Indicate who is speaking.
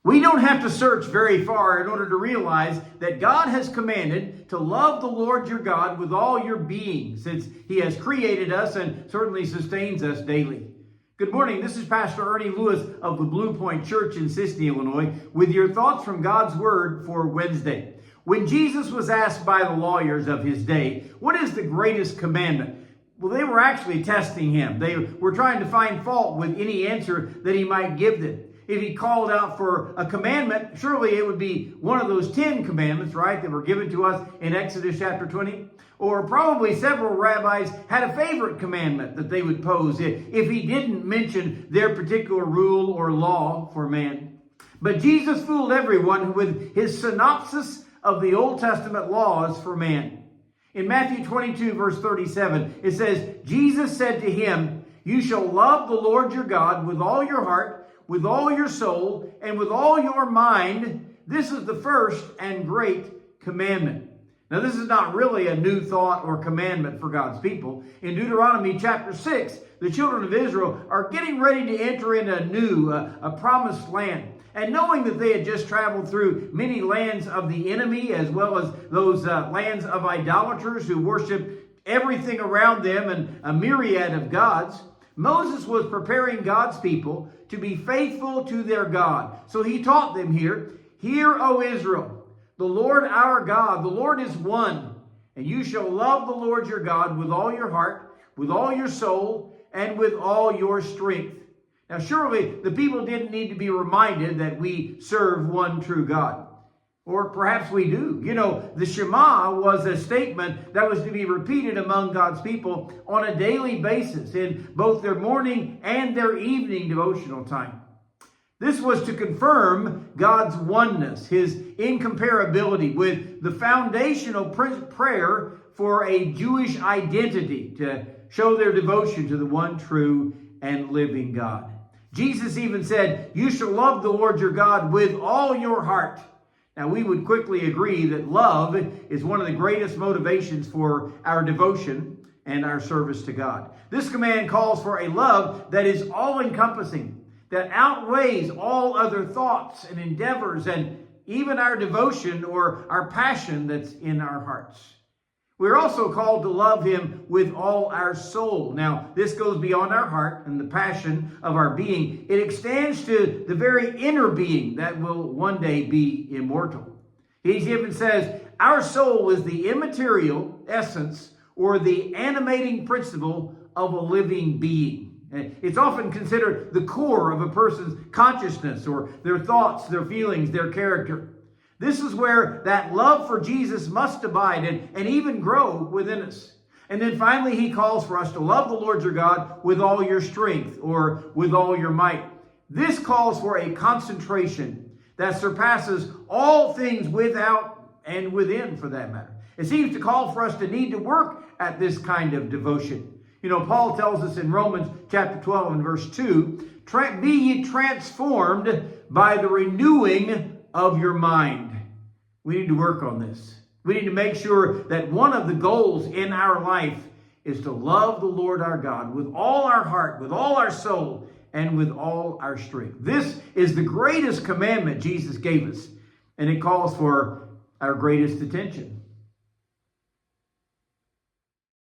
Speaker 1: We don't have to search very far in order to realize that God has commanded to love the Lord your God with all your being, since He has created us and certainly sustains us daily. Good morning. This is Pastor Ernie Lewis of the Blue Point Church in Sisney, Illinois, with your thoughts from God's Word for Wednesday. When Jesus was asked by the lawyers of his day, what is the greatest commandment? Well, they were actually testing him. They were trying to find fault with any answer that he might give them. If he called out for a commandment, surely it would be one of those 10 commandments, right, that were given to us in Exodus chapter 20. Or probably several rabbis had a favorite commandment that they would pose if he didn't mention their particular rule or law for man. But Jesus fooled everyone with his synopsis of the Old Testament laws for man. In Matthew 22, verse 37, it says, Jesus said to him, "You shall love the Lord your God with all your heart, with all your soul, and with all your mind. This is the first and great commandment." Now, this is not really a new thought or commandment for God's people. In Deuteronomy chapter 6, the children of Israel are getting ready to enter into a promised land. And knowing that they had just traveled through many lands of the enemy, as well as those lands of idolaters who worship everything around them and a myriad of gods, Moses was preparing God's people to be faithful to their God. So he taught them here, "Hear, O Israel, the Lord our God, the Lord is one, and you shall love the Lord your God with all your heart, with all your soul, and with all your strength." Now, surely the people didn't need to be reminded that we serve one true God. Or perhaps we do. You know, the Shema was a statement that was to be repeated among God's people on a daily basis in both their morning and their evening devotional time. This was to confirm God's oneness, his incomparability, with the foundational prayer for a Jewish identity to show their devotion to the one true and living God. Jesus even said, "You shall love the Lord your God with all your heart." Now, we would quickly agree that love is one of the greatest motivations for our devotion and our service to God. This command calls for a love that is all-encompassing, that outweighs all other thoughts and endeavors and even our devotion or our passion that's in our hearts. We're also called to love him with all our soul. Now, this goes beyond our heart and the passion of our being. It extends to the very inner being that will one day be immortal. He even says, our soul is the immaterial essence or the animating principle of a living being. It's often considered the core of a person's consciousness or their thoughts, their feelings, their character. This is where that love for Jesus must abide and even grow within us. And then finally, he calls for us to love the Lord your God with all your strength or with all your might. This calls for a concentration that surpasses all things without and within, for that matter. It seems to call for us to need to work at this kind of devotion. You know, Paul tells us in Romans chapter 12 and verse 2, "Be ye transformed by the renewing of your mind." We need to work on this. We need to make sure that one of the goals in our life is to love the Lord our God with all our heart, with all our soul, and with all our strength. This is the greatest commandment Jesus gave us, and it calls for our greatest attention.